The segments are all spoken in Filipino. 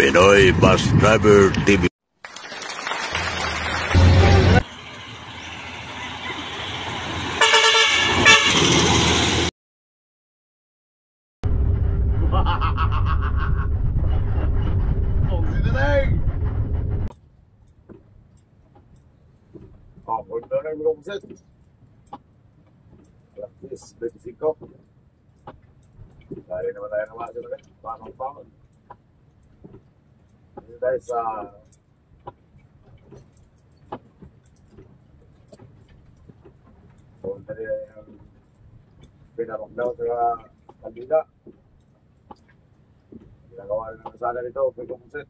Pinoy Bus Driver TV. Punta na yung set. Alas 10:25. Dahil naman tayo naman sila rin. Pamang-pamang. Dito tayo sa punta rin yung pinarok daw sa kandida. Ginagawa rin ang sana nito. Pagkong set.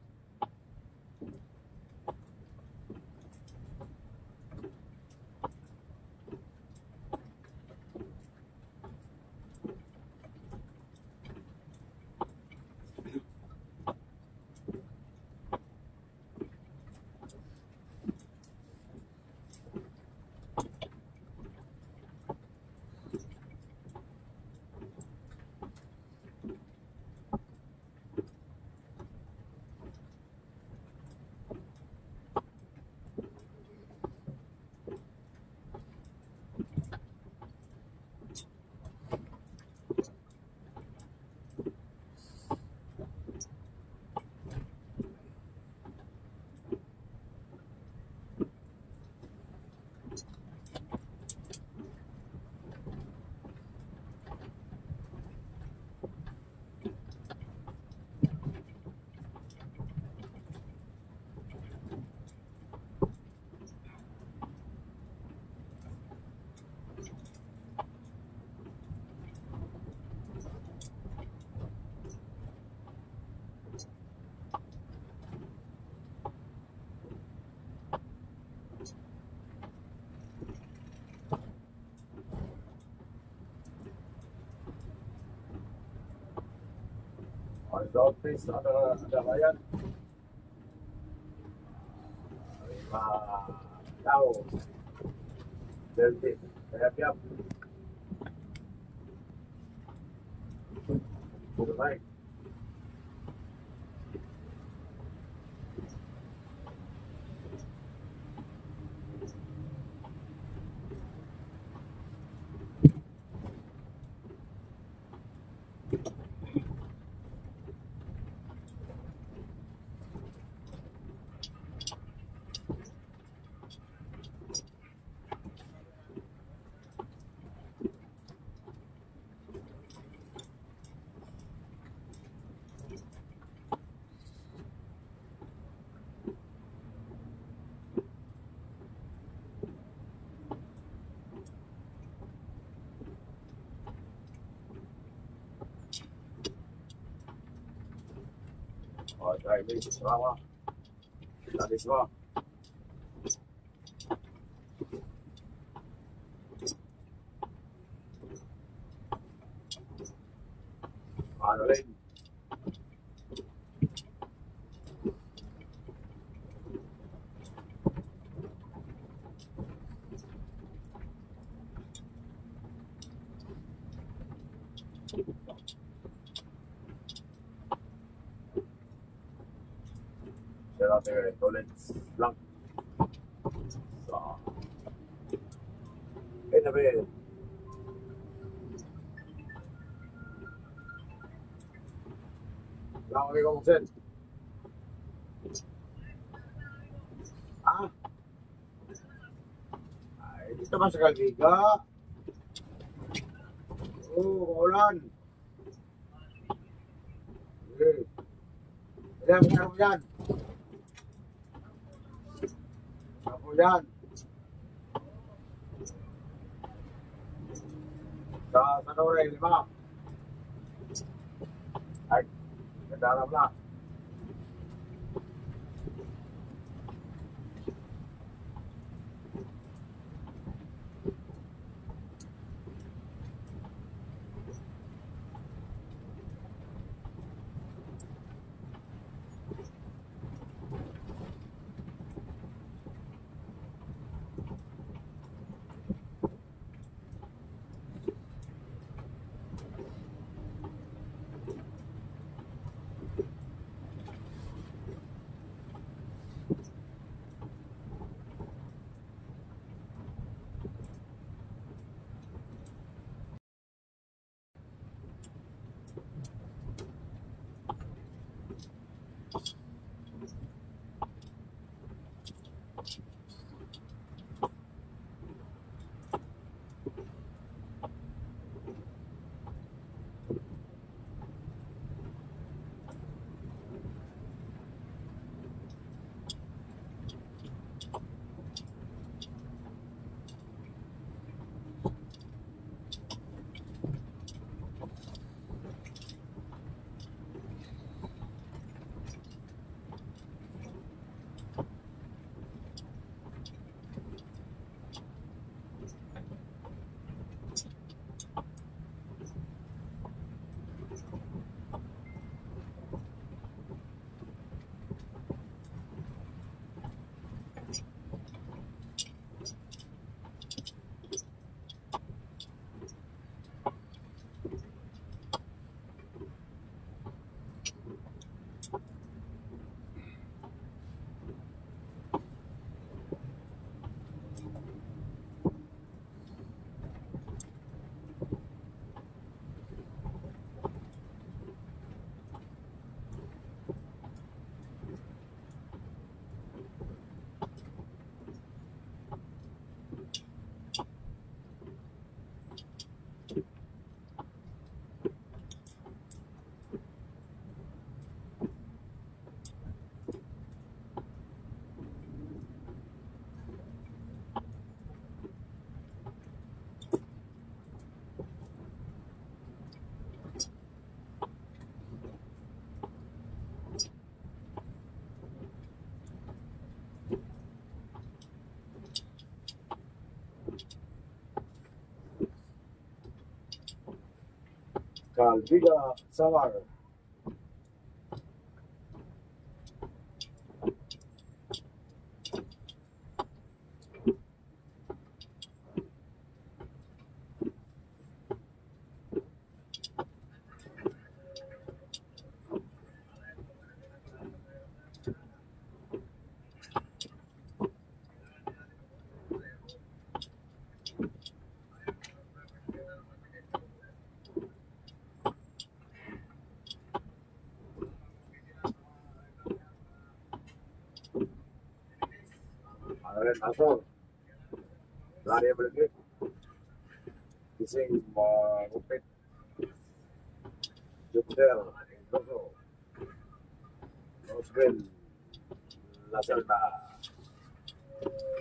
Dog face ada bayan. Lima tahu. Jadi siap. Sudah baik. Driving semua, tadi semua. Ano rin? Natin ulit lang so na ba yun lang ulit kong sen ay dito ba sa Kalgiga maulan mo yan yan sa Sanore, lima ay ganda lang Calviga Samar. Ada Nasor. Lari berikut. Kising Rupit. Jupiter. Doso. Roswell. La Selva.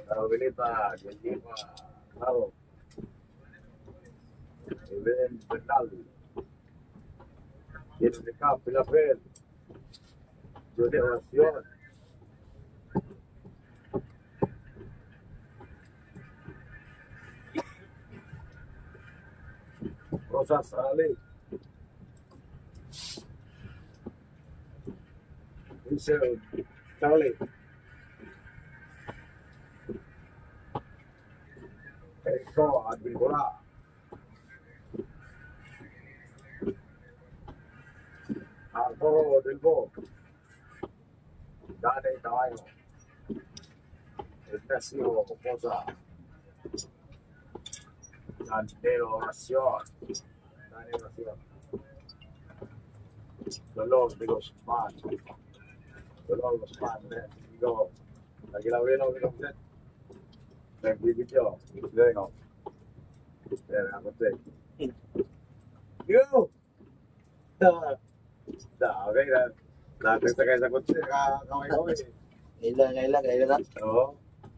Carolita. Geneva. Claro. Eben Bernal. Tiene de Cap. Pilafel. Jode Oración. Rosas Ali. Vincent Charlie. Esto Advíncula. Arturo Delbo. Dane Caballo. Ignacio Poza. Daniel Oración. Daniel Oración. Dolor de los pan. Dolor de los pan. Digo, aquí la veo, no veo usted. Me pidió. Vengo. Venga, usted. Yo. Venga. La pesta que esa coche, no. Ngayon na. Oo.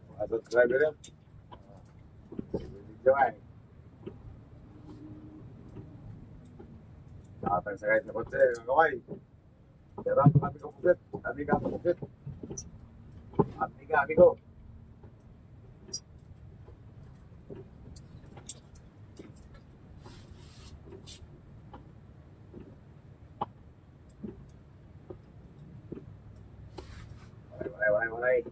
Mga subscriber yan. Video nga eh. Nakatagsagay sa kotse, mga kaway. Kaya kami ko pusit. Amiga ko pusit. Amigo. Walay.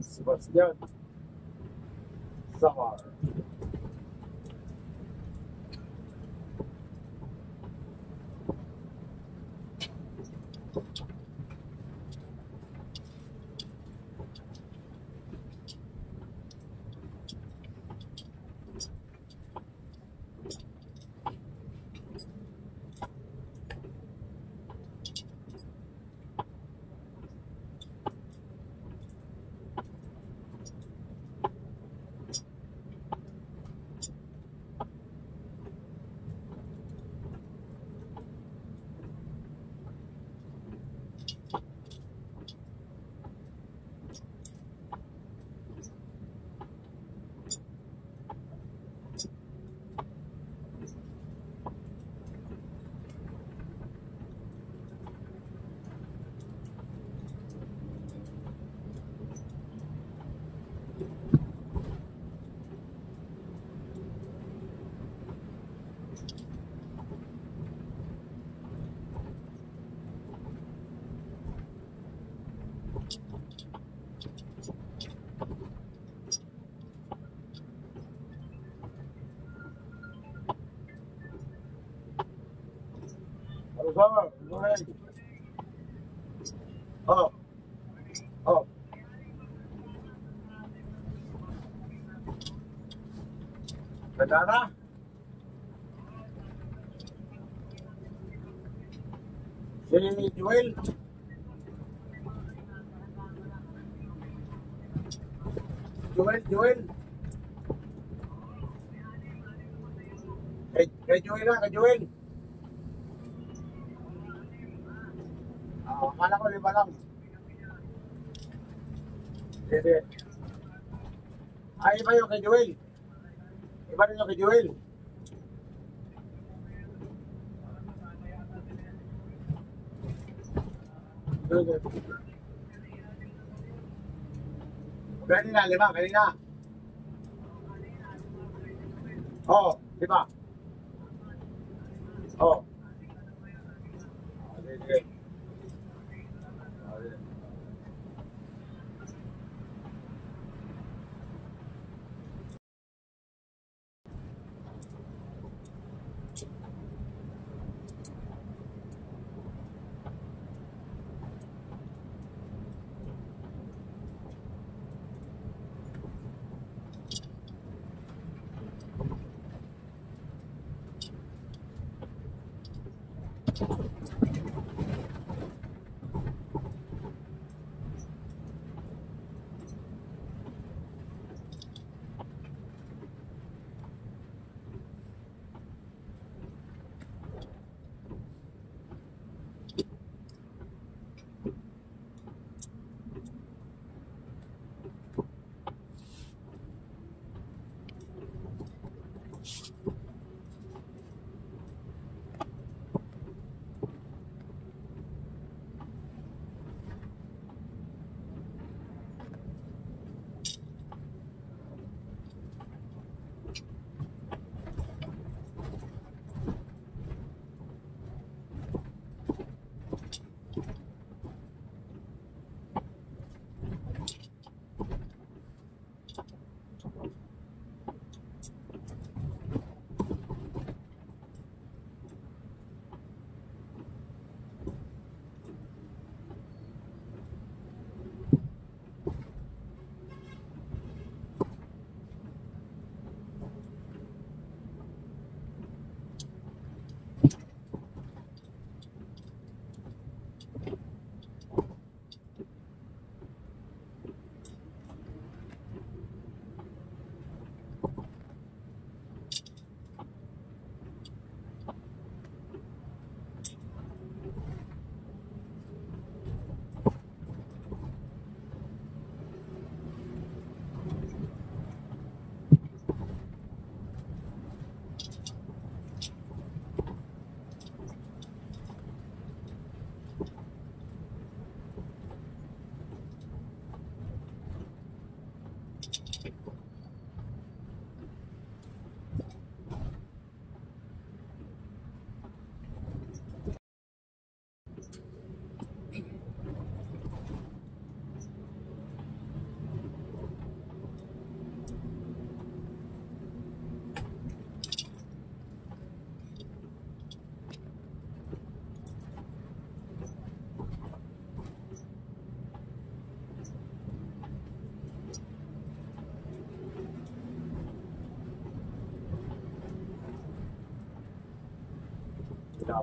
Sebastian Samar. Samar, go ahead. Oh, oh. Banana? Si Joel? Joel? Kay Joel na, kay Joel. Akala ko 5 lang. Hindi. Ay, iba yung kay Joel. Iba rin yung kay Joel. Kanina, 5, kanina. Oo, 5. Oo. Sige.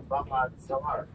Bangad Samar.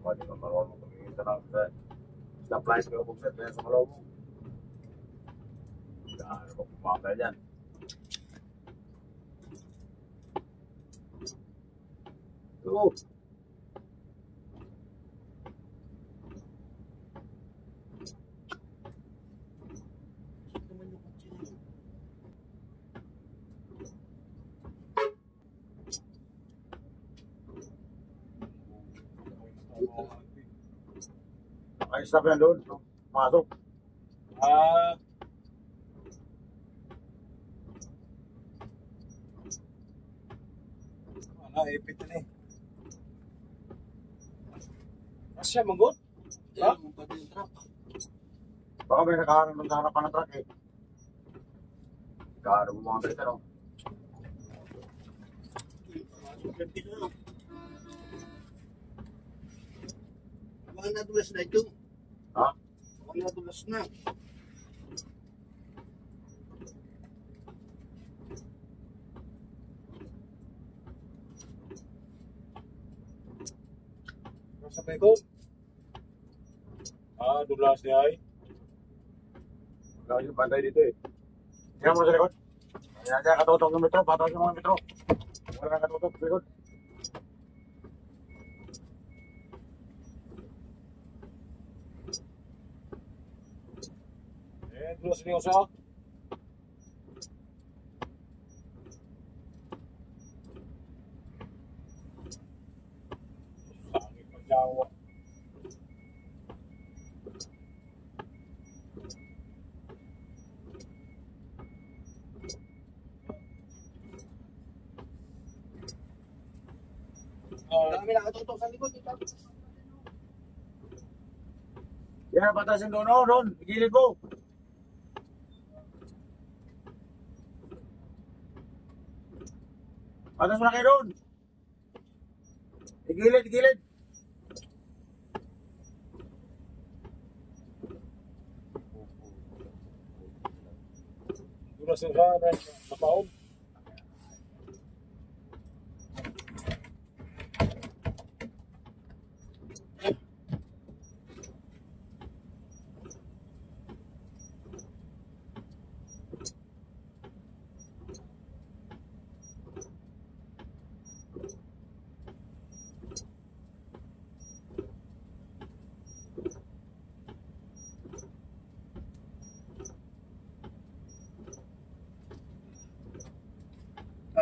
Ako, di ba marunong tumingin sa lang. Stop-lights ko buksan, kaya sa malaw mo. Ano ko pumakay dyan? Ito. Ay, stop yan doon. Masok. Ipit na eh. Asya, manggot? Yan, pati yung truck. Baka may nakaharang doon sa harapan ng truck eh. Nakaharang mo mga balitan, no? Mga nadulas na ito. Ha? Mga nadulas na. Sabay ko. Dulas niya ay. Wala yung bantay dito eh. Tingnan mo sa likod. Ayan dyan, katutok yung metro. Patok yung mga metro. Wala kang katutok sa likod. Dulas niya usa. Sakit ng Jawa. Dami nakatutok sa likod. Ito. Yan, patasin doon, oh, doon. Igilid mo. Patas mo na kayo doon. Igilid, igilid. Dulas niya sa taon.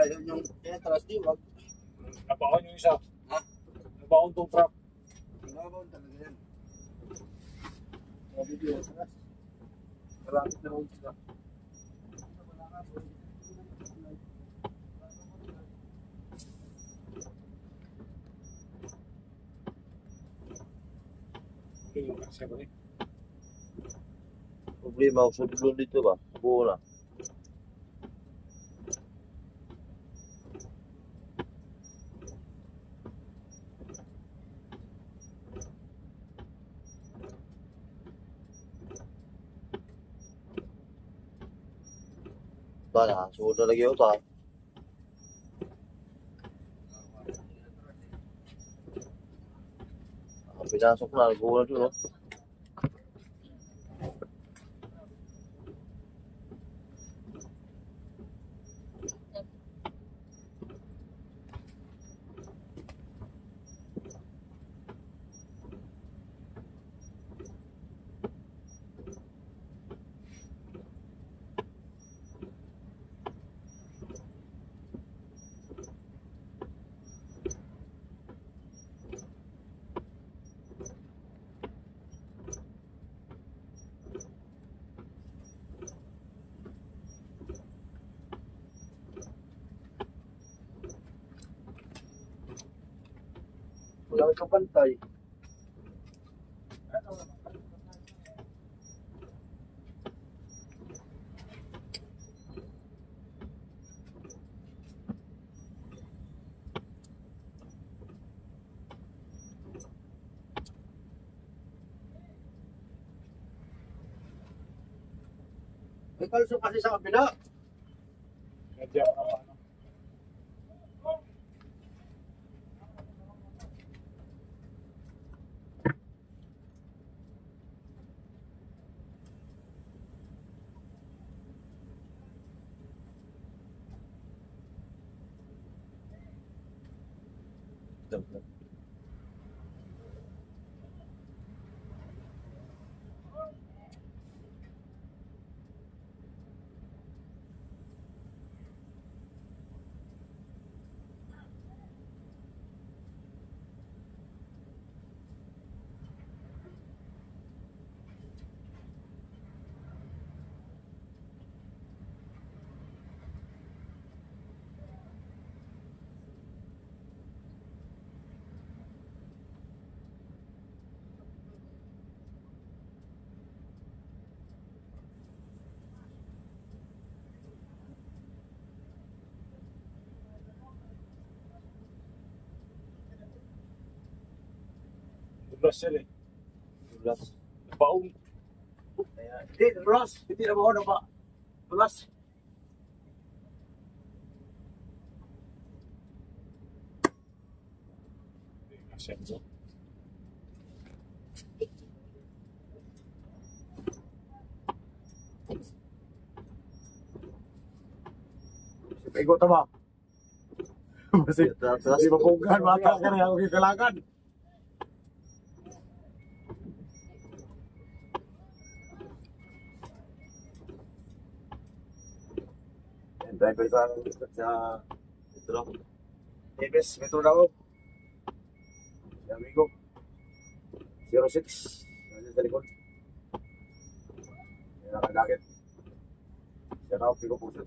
Ayaw niyong atras, di wag. Nabaon yung isa. Ha? Nabaon tong trap. Nababaw talaga yan. Sabi ko, atras. Malapit na rin sila. Problema ako sa dulo dito ba? Buo na. Tara, suod na lagi ako ta. Pinasok na, buo na dito. Wala kang pantay. May kalso kasi sa kabila. Medyo ano. Dulas sila eh. Dulas. Nabaon. Hindi, Ross. Hindi na ba ba? Tulas. Asenso. Ikaw tama. Masih masih mapugan mata ka rin ako kikalakan. Driver sa metro. Ibes, metro daw. Si amigo. 06. Nandiyan sa likod. Yan nakadakit. Siya raw, pigo puso.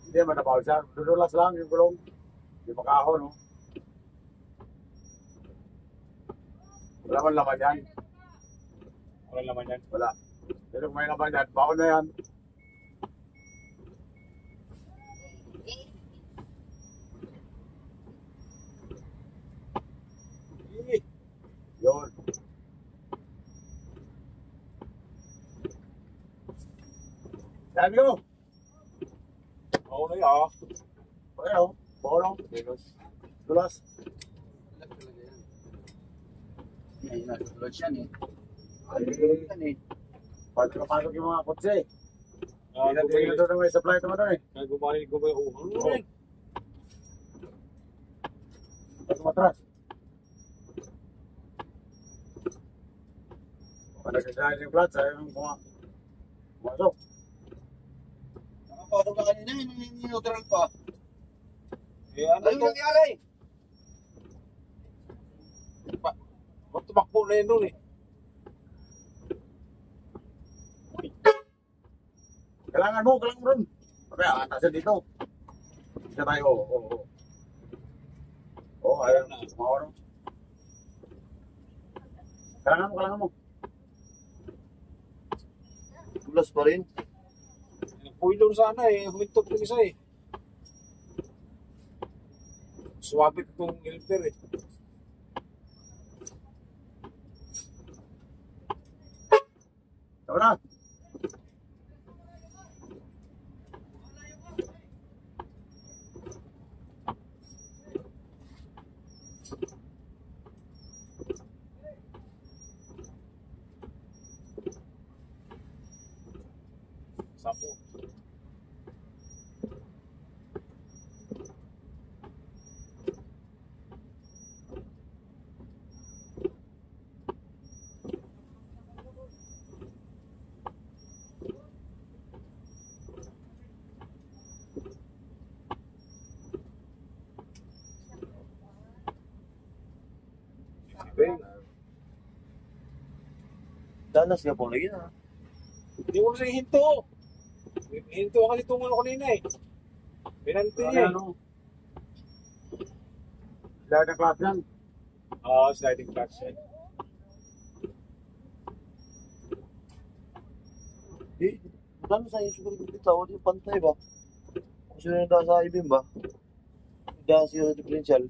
Hindi man napawal siya. Dudulas lang yung gulong. Hindi makahon, no? Wala man laman yan. Wala naman yan. Wala. Pero kung may laman yan, baon na yan. Yun. Sabi ko. Oo na yan. Pero, bolong. Dulas. Ay, natulog yan eh. Ay, Yan eh. pasok yung mga kotse. Hindi na Gumali tingin doon may supply naman doon eh. gumali ko ba yung ulo? Ba't matras? Pag nag-sliding clutch, ayaw nang pumasok. Nakapasok na kanina, neutral pa. Eh, ano Ano to? nangyari? Ba't tumakbo na yun doon eh? Kailangan mo rin. Kaya atasin dito. Isa tayo, oo. Ayaw na. Kumawaro. Kailangan mo. Tulas pa rin. Puilor sana eh. Humintok yung isa eh. Swabit itong helper eh. Tama na. Sapo. Danas ka po lagi na. Hindi ko na hinto. Hinto kasi itong ano kanina eh. Pinanti niya eh. Sliding clutch yan. Oo, sliding clutch yan. Eh, ano sa iyo siguro bitaw di pantay ba? Kasi na sa ibim ba? Dahil siya sa differential.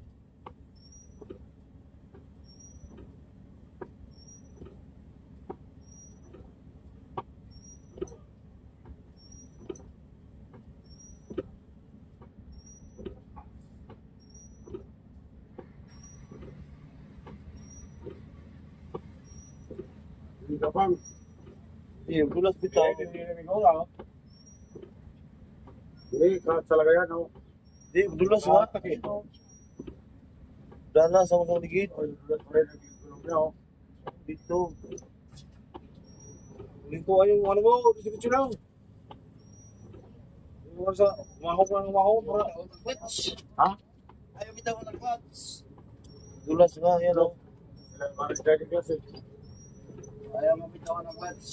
Hindi ka pang. Eh, bulas bitaw. Hindi ko lang. Hindi, clutch talaga yan. Di, bulas ba? Danas ako sa ligid. Dito. Hinto ay yung ano mo, diretso lang. Yung ano sa, umahok. Ha? Ayaw bitaw ng clutch. Dulas nga, yan o. Parang sliding clutch eh. Ayaw mabitaw ng clutch.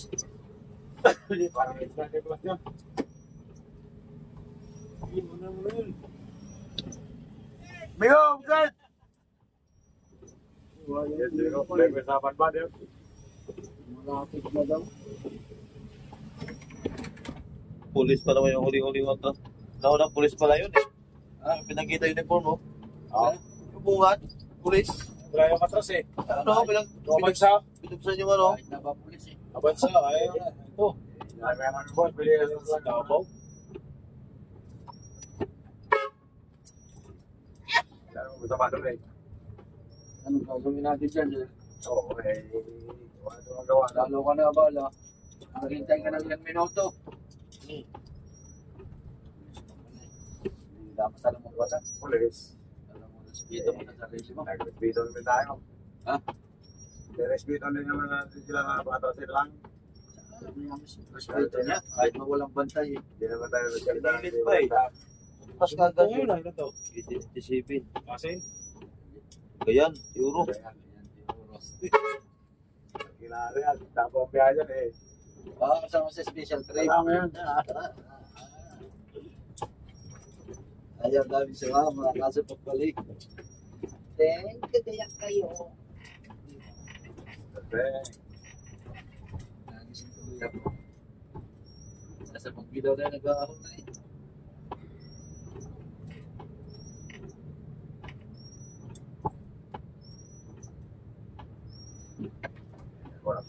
Parang sliding clutch yan. Migo, bukan! Yes, Migo. Level 8 ba din? Malapit na daw. Pulis pa naman yung huli-huli wata. Naunang pulis pala yun eh. Ah, pinakita yung uniform mo. Oo. Yung bungat, pulis. Wala yung matras eh. Ano, Abansa. pinagsan yung ano. Abansa, ayaw na. Ito. Sabi naman yung boss, pili ka sa Tabaw. Sabi mo, gusto pa doon eh. Anong gagawin natin dyan? Oo, eh. Wala ito magawa. Lalo ka na bala. Maghintay ka ng ilang minuto. Hindi dapat alam mo ba? Pulis. Alam mo, respeto mo na sarili mo. Nag-respeto naman tayo. Ha? Respeto din naman natin sila na patrasin lang. Respeto niya. Kahit mawalang bantay eh. Hindi naman tayo nagsalita. Pinilit pa eh. Pas kagad Ito yun, yun. ano to? 87. Kasin? Ganyan, euro. Kinari yan. Tapos ang biyahe yan eh. Ah, kasama sa special trade. Kasama yan. Ayaw dami siya mga kaso pagbalik. Then, kagayak kayo. Kasi, Nagising tuloy ako. Nasa pagbidaw na nag-aahon na eh.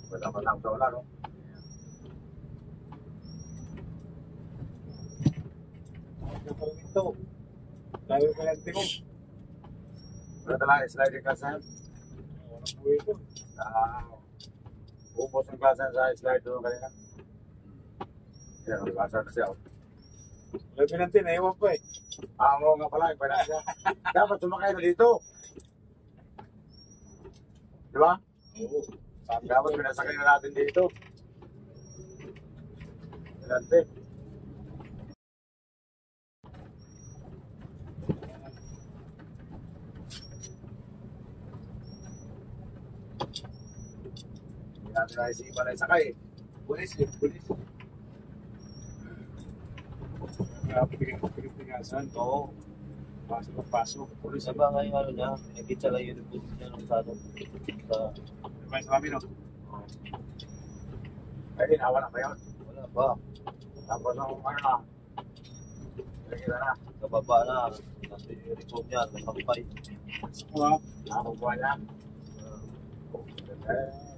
wala pa lang sa wala, no? Ito. Dahil ko lang ito. Wala talaga, sliding class yan. Walang buhay ito. Upos yung class yan sa slide doon kanina. Yan, nabasa na siya. Wala pinantin, naiwan pa eh. Oo nga pala, iba na siya. Dapat sumakay na dito. Di ba? Oo. Dapat pinasakay na natin dito. Natin. Hindi natin naisipan na isakay. Pulis eh, pulis. Kaya pinigasan. Oo. Pasok. Pulis na ba ngayon ano niya? Nakikita lang yun yung niya ng tanong. May sa kami, no? Ay, ginawa na ba yun? Wala pa. Tapos ang ano na. Lagyan na. Kababa na. Nasa yung report niya. Nakampay. Wow. Nakakuha niya. Eh,